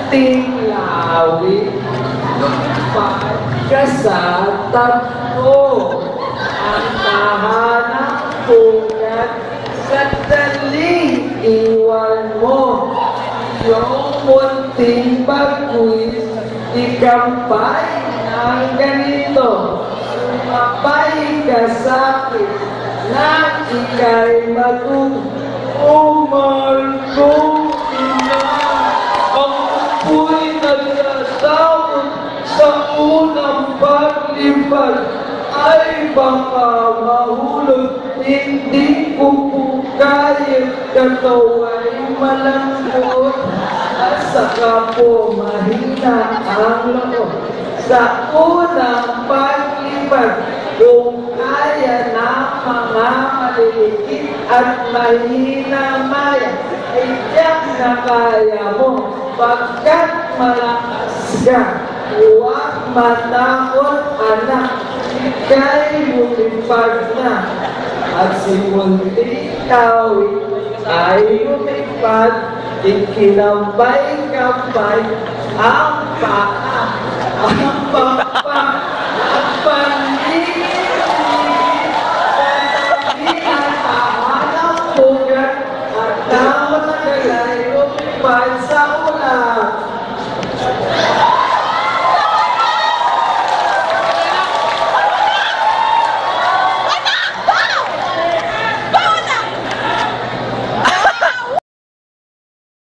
ating lawin. Pagkasatap mo ang tahanang pungat sa daling iwan mo. Yung munting bagwis, ikampay ng ganito. Sumapay ka sa'kin na ika'y mag-umar kong ina. Ang apoy nagsasaot sa unang paglipad ay baka mahulog. Hindi ko po kaya katawa'y malambot at saka po mahina ang loob. Sa unang paglipad, kung kaya na mga maliliit at mahina maya, ay tiyak na kaya mo pagkat malakas ka. Huwag matakot anak, ika'y lumipad na. At si munting kawit ay lumipad, ikinambay-kambay ang paa. Ang paa